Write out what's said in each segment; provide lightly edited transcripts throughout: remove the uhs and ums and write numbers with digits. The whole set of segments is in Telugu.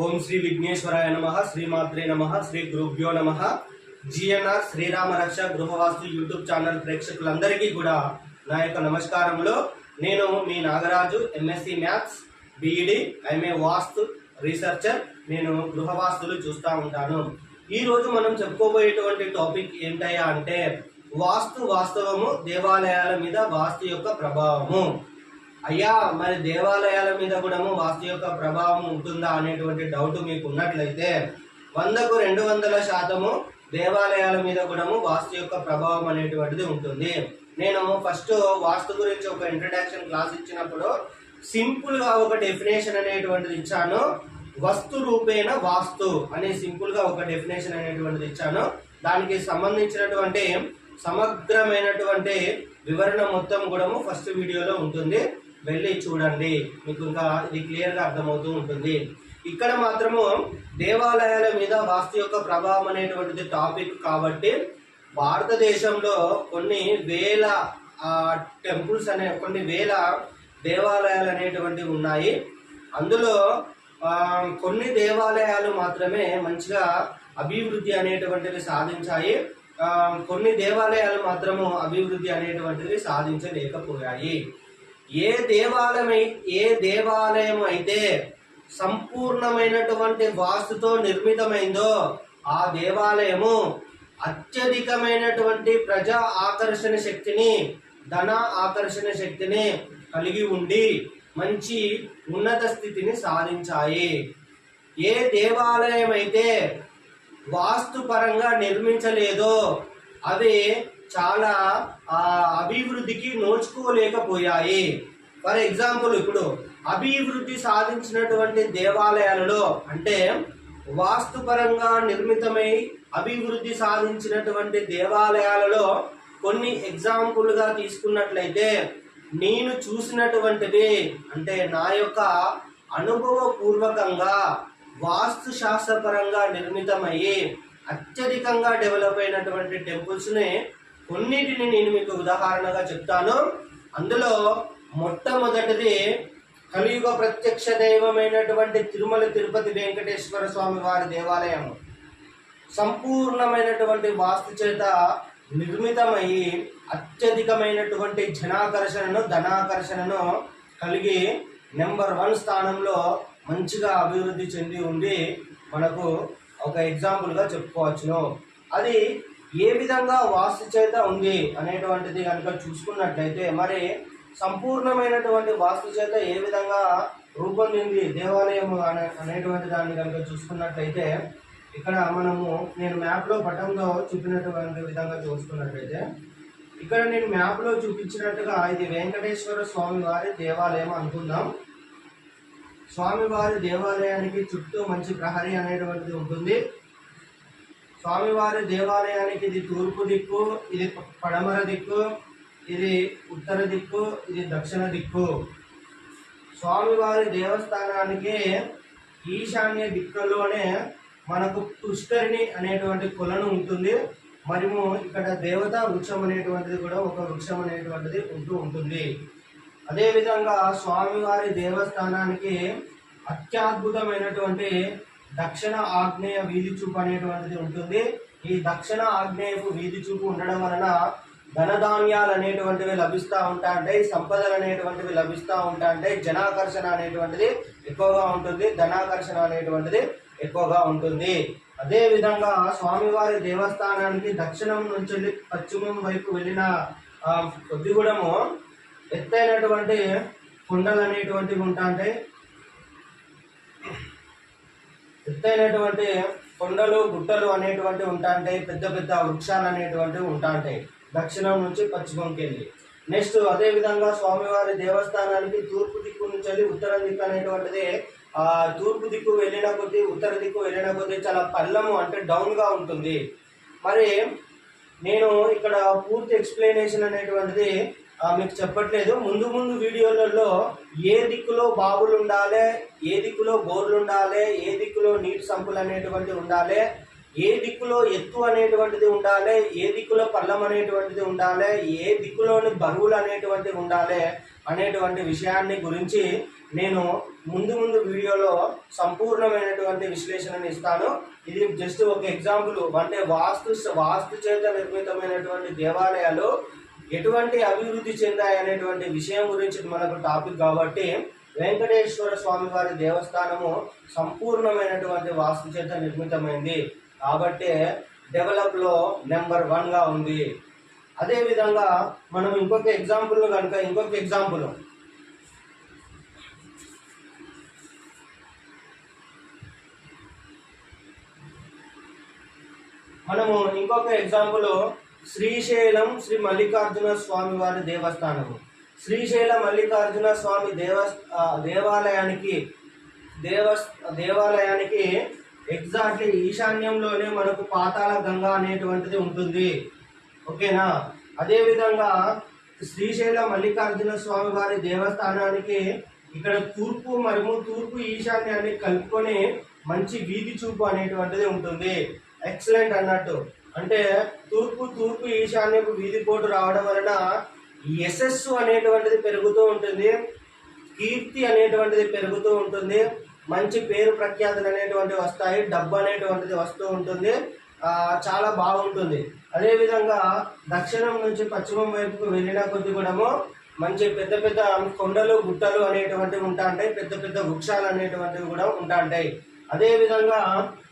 ఓం శ్రీ విఘ్నేశ్వరాయ నమః, శ్రీమాత్రే నమః, శ్రీ గురుభ్యో నమః. జిఎన్ఆర్ శ్రీరామ రక్ష గృహవాస్తు యూట్యూబ్ ఛానల్ ప్రేక్షకులందరికీ కూడా నా యొక్క నమస్కారములు. నేను మీ Nagaraju, MSc maths, BEd, MA vastu researcher. నేను గృహవాస్తులు చూస్తూ ఉంటాను. ఈ రోజు మనం చెప్పుకోబోయేటువంటి టాపిక్ ఏంటయ్యా అంటే వాస్తవము, దేవాలయాల మీద వాస్తు యొక్క ప్రభావము. అయ్యా, మరి దేవాలయాల మీద కూడా వాస్తు యొక్క ప్రభావం ఉంటుందా అనేటువంటి డౌట్ మీకు ఉన్నట్లయితే 100కు 200% దేవాలయాల మీద కూడా వాస్తు యొక్క ప్రభావం అనేటువంటిది ఉంటుంది. నేను ఫస్ట్ వాస్తు గురించి ఒక ఇంట్రడక్షన్ క్లాస్ ఇచ్చినప్పుడు సింపుల్ గా ఒక డెఫినేషన్ అనేటువంటిది ఇచ్చాను. వస్తు రూపేణ వాస్తు అనే సింపుల్ గా ఒక డెఫినేషన్ అనేటువంటిది ఇచ్చాను. దానికి సంబంధించినటువంటి సమగ్రమైనటువంటి వివరణ మొత్తం కూడా ఫస్ట్ వీడియోలో ఉంటుంది, వెళ్ళి చూడండి, మీకు ఇంకా ఇది క్లియర్ గా అర్థమవుతూ ఉంటుంది. ఇక్కడ మాత్రము దేవాలయాల మీద వాస్తు యొక్క ప్రభావం అనేటువంటిది టాపిక్ కాబట్టి భారతదేశంలో కొన్ని వేల టెంపుల్స్ కొన్ని వేల దేవాలయాలు అనేటువంటివి ఉన్నాయి. అందులో కొన్ని దేవాలయాలు మాత్రమే మంచిగా అభివృద్ధి అనేటువంటివి సాధించాయి, కొన్ని దేవాలయాలు మాత్రము అభివృద్ధి అనేటువంటివి సాధించలేకపోయాయి. ఏ దేవాలయం అయితే సంపూర్ణమైనటువంటి వాస్తుతో నిర్మితమైందో ఆ దేవాలయము అత్యధికమైనటువంటి ప్రజా ఆకర్షణ శక్తిని, ధన ఆకర్షణ శక్తిని కలిగి ఉండి మంచి ఉన్నత స్థితిని సాధించాయి. ఏ దేవాలయం అయితే వాస్తు పరంగా నిర్మించలేదో అవి చాలా అభివృద్ధికి నోచుకోలేకపోయాయి. ఫర్ ఎగ్జాంపుల్, ఇప్పుడు అభివృద్ధి సాధించినటువంటి దేవాలయాలలో అంటే వాస్తు పరంగా నిర్మితమై అభివృద్ధి సాధించినటువంటి దేవాలయాలలో కొన్ని ఎగ్జాంపుల్ గా తీసుకున్నట్లయితే నేను చూసినటువంటివి అంటే నా యొక్క అనుభవపూర్వకంగా వాస్తు శాస్త్రపరంగా నిర్మితమయ్యి అత్యధికంగా డెవలప్ అయినటువంటి టెంపుల్స్ ని కొన్నిటిని నేను మీకు ఉదాహరణగా చెప్తాను. అందులో మొట్టమొదటిది కలియుగ ప్రత్యక్ష దైవమైనటువంటి తిరుమల తిరుపతి వెంకటేశ్వర స్వామి వారి దేవాలయం సంపూర్ణమైనటువంటి వాస్తు చేత నిర్మితమయ్యి అత్యధికమైనటువంటి జనాకర్షణను, ధనాకర్షణను కలిగి నెంబర్ 1 స్థానంలో మంచిగా అభివృద్ధి చెంది ఉంది. మనకు ఒక ఎగ్జాంపుల్ గా చెప్పుకోవచ్చును. అది ఏ విధంగా వాస్తు చేత ఉంది అనేటువంటిది కనుక చూసుకున్నట్లయితే, మరి సంపూర్ణమైనటువంటి వాస్తు చేత ఏ విధంగా రూపొందింది దేవాలయం అనేటువంటి దాన్ని కనుక చూసుకున్నట్లయితే, ఇక్కడ నేను మ్యాప్లో పటంలో చూపినటువంటి విధంగా చూసుకున్నట్లయితే, ఇక్కడ నేను మ్యాప్లో చూపించినట్టుగా ఇది వెంకటేశ్వర స్వామి వారి దేవాలయం అనుకుందాం. స్వామివారి దేవాలయానికి చుట్టూ మంచి ప్రహరీ అనేటువంటిది ఉంటుంది. స్వామివారి దేవాలయానికి ఇది తూర్పు దిక్కు, ఇది పడమర దిక్కు, ఇది ఉత్తర దిక్కు, ఇది దక్షిణ దిక్కు. స్వామివారి దేవస్థానానికి ఈశాన్య దిక్కులోనే మనకు పుష్కరిణి అనేటువంటి కొలను ఉంటుంది. మరియు ఇక్కడ దేవతా వృక్షం అనేటువంటిది కూడా ఒక వృక్షం అనేటువంటిది ఉంటుంది. అదేవిధంగా స్వామివారి దేవస్థానానికి అత్యద్భుతమైనటువంటి దక్షిణ ఆగ్నేయ వీధి చూపు అనేటువంటిది ఉంటుంది. ఈ దక్షిణ ఆగ్నేయపు వీధి చూపు ఉండడం వలన ధనధాన్యాలు అనేటువంటివి లభిస్తూ ఉంటాయి, సంపదలు అనేటువంటివి లభిస్తూ ఉంటాయి, జనాకర్షణ అనేటువంటిది ఎక్కువగా ఉంటుంది, ధనాకర్షణ అనేటువంటిది ఎక్కువగా ఉంటుంది. అదే విధంగా స్వామివారి దేవస్థానానికి దక్షిణం నుంచి పశ్చిమం వైపు వెళ్ళిన కొద్దిగూడము ఎత్తైనటువంటి కొండలు అనేటువంటివి ఉంటాయి. ఎత్తైనటువంటి కొండలు, గుట్టలు అనేటువంటివి ఉంటాయి, పెద్ద పెద్ద వృక్షాలు అనేటువంటివి ఉంటాయి దక్షిణం నుంచి పశ్చిమంకి వెళ్ళి. నెక్స్ట్ అదే విధంగా స్వామివారి దేవస్థానానికి తూర్పు దిక్కు నుంచి ఉత్తర దిక్కు అనేటువంటిది, తూర్పు దిక్కు వెళ్ళిన కొద్దీ, ఉత్తర దిక్కు వెళ్ళిన కొద్దీ చాలా పల్లము అంటే డౌన్ గా ఉంటుంది. మరి నేను ఇక్కడ పూర్తి ఎక్స్ప్లెనేషన్ అనేటువంటిది మీకు చెప్పట్లేదు. ముందు వీడియోలలో ఏ దిక్కులో బావులు ఉండాలి, ఏ దిక్కులో బోర్లు ఉండాలి, ఏ దిక్కులో నీటి సంపులు అనేటువంటి ఉండాలి, ఏ దిక్కులో ఎత్తు అనేటువంటిది ఉండాలి, ఏ దిక్కులో పల్లం అనేటువంటిది ఉండాలి, ఏ దిక్కులోని బరువులు అనేటువంటివి ఉండాలి అనేటువంటి విషయాన్ని గురించి నేను ముందు ముందు వీడియోలో సంపూర్ణమైనటువంటి విశ్లేషణను ఇస్తాను. ఇది జస్ట్ ఒక ఎగ్జాంపుల్. అంటే వాస్తు చేత నిర్మితమైనటువంటి దేవాలయాలు ఎటువంటి అభివృద్ధి చెందాయి అనేటువంటి విషయం గురించి మనకు టాపిక్ కాబట్టి వెంకటేశ్వర స్వామి వారి దేవస్థానము సంపూర్ణమైనటువంటి వాస్తు చేత నిర్మితమైంది కాబట్టి డెవలప్ లో నెంబర్ 1 గా ఉంది. అదే విధంగా మనం ఇంకొక ఎగ్జాంపుల్ శ్రీశైలం శ్రీ మల్లికార్జున స్వామి వారి దేవస్థానము. శ్రీశైల మల్లికార్జున స్వామి దేవాలయానికి ఎగ్జాక్ట్లీ ఈశాన్యంలోనే మనకు పాతాళ గంగా అనేటువంటిది ఉంటుంది. ఓకేనా? అదే విధంగా శ్రీశైల మల్లికార్జున స్వామి వారి దేవస్థానానికి ఇక్కడ తూర్పు ఈశాన్యాన్ని కలుపుకొని మంచి వీధి చూపు అనేటువంటిది ఉంటుంది. ఎక్సలెంట్ అన్నట్టు. అంటే తూర్పు ఈశాన్యపు వీధి పోటు రావడం వలన యశస్సు అనేటువంటిది పెరుగుతూ ఉంటుంది, కీర్తి అనేటువంటిది పెరుగుతూ ఉంటుంది, మంచి పేరు ప్రఖ్యాతులు అనేటువంటివి వస్తాయి, డబ్బు అనేటువంటిది వస్తూ ఉంటుంది, చాలా బాగుంటుంది. అదేవిధంగా దక్షిణం నుంచి పశ్చిమం వైపుకు వెళ్ళిన కొద్ది కూడాము మంచి పెద్ద పెద్ద కొండలు గుట్టలు అనేటువంటివి ఉంటాయి, పెద్ద పెద్ద వృక్షాలు అనేటువంటివి కూడా ఉంటాయి. అదేవిధంగా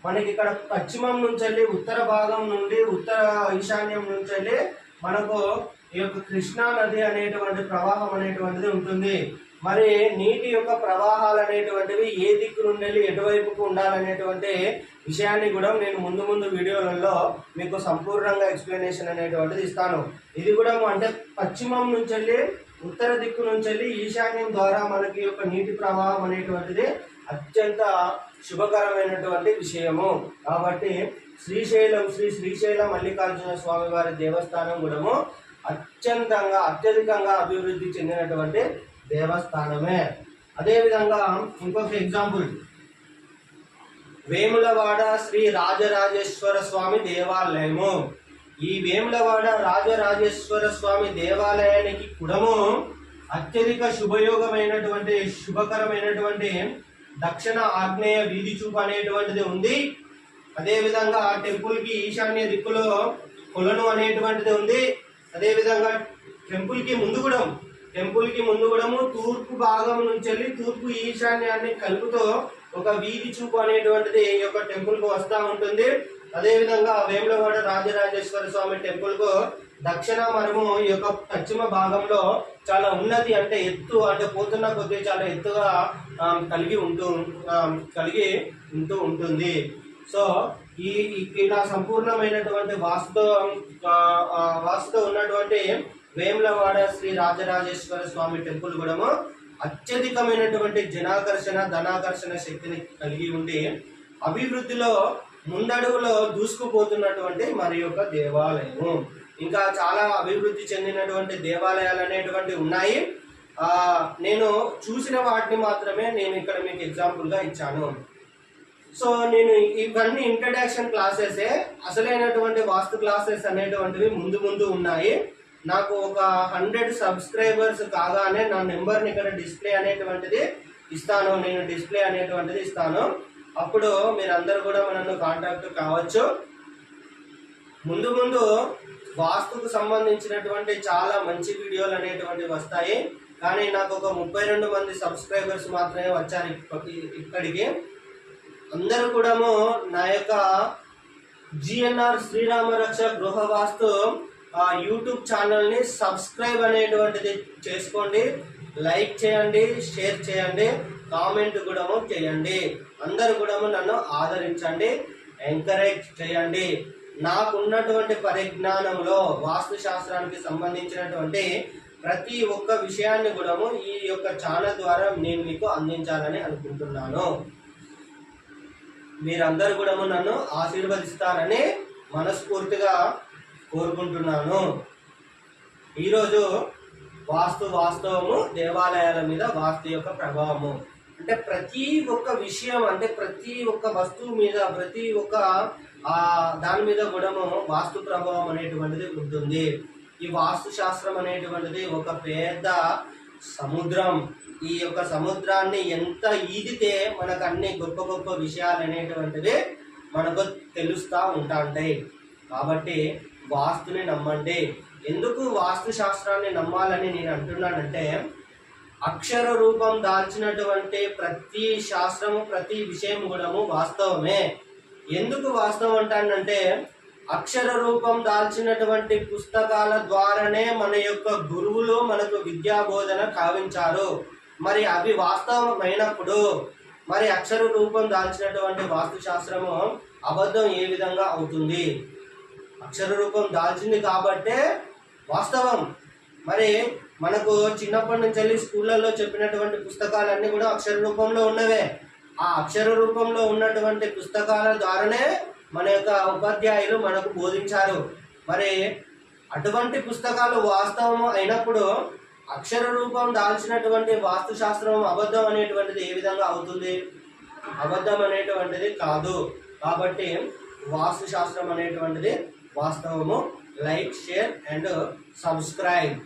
మనకి ఇక్కడ పశ్చిమం నుంచి వెళ్ళి ఉత్తర భాగం నుండి ఉత్తర ఈశాన్యం నుంచి వెళ్ళి మనకు ఈ యొక్క కృష్ణా నది అనేటువంటి ప్రవాహం అనేటువంటిది ఉంటుంది. మరి నీటి యొక్క ప్రవాహాలు అనేటువంటివి ఏ దిక్కు నుండి వెళ్ళి ఎటువైపుకు ఉండాలనేటువంటి విషయాన్ని కూడా నేను ముందు వీడియోలలో మీకు సంపూర్ణంగా ఎక్స్ప్లెనేషన్ అనేటువంటిది ఇస్తాను. ఇది కూడా అంటే పశ్చిమం నుంచి వెళ్ళి ఉత్తర దిక్కు నుంచి వెళ్ళి ఈశాన్యం ద్వారా మనకి యొక్క నీటి ప్రవాహం అనేటువంటిది అత్యంత శుభకరమైనటువంటి విషయము. కాబట్టి శ్రీశైల మల్లికార్జున స్వామి వారి దేవస్థానం కూడా అత్యధికంగా అభివృద్ధి చెందినటువంటి దేవస్థానమే. అదేవిధంగా ఇంకొక ఎగ్జాంపుల్ వేములవాడ శ్రీ రాజరాజేశ్వర స్వామి దేవాలయము. ఈ వేములవాడ రాజరాజేశ్వర స్వామి దేవాలయానికి కూడాము అత్యధిక శుభకరమైనటువంటి దక్షిణ ఆగ్నేయ వీధి చూపు అనేటువంటిది ఉంది. అదేవిధంగా టెంపుల్ కి ఈశాన్య దిక్కులో కొలను అనేటువంటిది ఉంది. అదేవిధంగా టెంపుల్ కి ముందు కూడా తూర్పు భాగం నుంచి వెళ్ళి తూర్పు ఈశాన్యాన్ని కలుపుతూ ఒక వీధి చూపు అనేటువంటిది ఈ యొక్క టెంపుల్ కు వస్తూ ఉంటుంది. అదేవిధంగా వేములవాడ రాజరాజేశ్వర స్వామి టెంపుల్ కు దక్షిణ మనము ఈ యొక్క పశ్చిమ భాగంలో చాలా ఉన్నతి అంటే ఎత్తు అంటే పోతున్న కొద్ది చాలా ఎత్తుగా కలిగి ఉంటూ ఉంటుంది. సో ఇలా సంపూర్ణమైనటువంటి వాస్తు ఉన్నటువంటి వేములవాడ శ్రీ రాజరాజేశ్వర స్వామి టెంపుల్ కూడా అత్యధికమైనటువంటి ధనాకర్షణ శక్తిని కలిగి ఉండి అభివృద్ధిలో ముందడుగులో దూసుకుపోతున్నటువంటి మరి యొక్క దేవాలయము. ఇంకా చాలా అభివృద్ధి చెందినటువంటి దేవాలయాలు అనేటువంటి ఉన్నాయి. నేను చూసిన వాటిని మాత్రమే నేను ఇక్కడ మీకు ఎగ్జాంపుల్ గా ఇచ్చాను. సో నేను ఇవన్నీ ఇంట్రడక్షన్ క్లాసెసే. అసలైనటువంటి వాస్తు క్లాసెస్ అనేటువంటివి ముందు ఉన్నాయి. నాకు ఒక 100 సబ్స్క్రైబర్స్ కాగానే నా నెంబర్ని ఇక్కడ డిస్ప్లే అనేటువంటిది ఇస్తాను. అప్పుడు మీరందరూ కూడా నన్ను కాంటాక్ట్ కావచ్చు. ముందు వాస్తుకు సంబంధించినటువంటి చాలా మంచి వీడియోలు అనేటువంటివి వస్తాయి. కానీ నాకు ఒక 32 మంది సబ్స్క్రైబర్స్ మాత్రమే వచ్చారు ఇక్కడికి. అందరూ కూడా నా యొక్క GNR శ్రీరామరక్ష గృహవాస్తు యూట్యూబ్ ఛానల్ని సబ్స్క్రైబ్ అనేటువంటిది చేసుకోండి, లైక్ చేయండి, షేర్ చేయండి, కామెంట్ కూడా చేయండి. అందరూ కూడా నన్ను ఆదరించండి, ఎంకరేజ్ చేయండి. నాకున్నటువంటి పరిజ్ఞానంలో వాస్తు శాస్త్రానికి సంబంధించినటువంటి ప్రతి ఒక్క విషయాన్ని కూడా ఈ యొక్క ఛానల్ ద్వారా నేను మీకు అందించాలని అనుకుంటున్నాను. మీరందరూ కూడా నన్ను ఆశీర్వదిస్తారని మనస్ఫూర్తిగా కోరుకుంటున్నాను. ఈరోజు వాస్తవము దేవాలయాల మీద వాస్తు యొక్క ప్రభావము అంటే ప్రతి ఒక్క విషయం అంటే ప్రతి ఒక్క వస్తువు మీద ప్రతి ఒక్క దాని మీద కూడా వాస్తు ప్రభావం అనేటువంటిది ఉంటుంది. ఈ వాస్తు శాస్త్రం అనేటువంటిది ఒక పెద్ద సముద్రం. ఈ యొక్క సముద్రాన్ని ఎంత ఈదితే మనకు అన్ని గొప్ప గొప్ప విషయాలు అనేటువంటివి మనకు తెలుస్తూ ఉంటాయి. కాబట్టి వాస్తుని నమ్మండి. ఎందుకు వాస్తు శాస్త్రాన్ని నమ్మాలని నేను అంటున్నానంటే, అక్షర రూపం దాల్చినటువంటి ప్రతి శాస్త్రము ప్రతి విషయం కూడాము వాస్తవమే. ఎందుకు వాస్తవం అంటానంటే, అక్షర రూపం దాల్చినటువంటి పుస్తకాల ద్వారానే మన యొక్క గురువులు మనకు విద్యా బోధన కావించారు. మరి అవి వాస్తవమైనప్పుడు మరి అక్షర రూపం దాల్చినటువంటి వాస్తు శాస్త్రము అబద్ధం ఏ విధంగా అవుతుంది? అక్షర రూపం దాల్చింది కాబట్టే వాస్తవం. మరి మనకు చిన్నప్పటి నుంచి వెళ్ళి స్కూళ్ళల్లో చెప్పినటువంటి పుస్తకాలన్నీ కూడా అక్షర రూపంలో ఉన్నవే. ఆ అక్షర రూపంలో ఉన్నటువంటి పుస్తకాల ద్వారానే మన యొక్క ఉపాధ్యాయులు మనకు బోధించారు. మరి అటువంటి పుస్తకాలు వాస్తవం అయినప్పుడు అక్షర రూపం దాల్చినటువంటి వాస్తు శాస్త్రం అబద్ధం అనేటువంటిది ఏ విధంగా అవుతుంది? అబద్ధం అనేటువంటిది కాదు. కాబట్టి వాస్తు శాస్త్రం అనేటువంటిది వాస్తవము. Like, share and subscribe.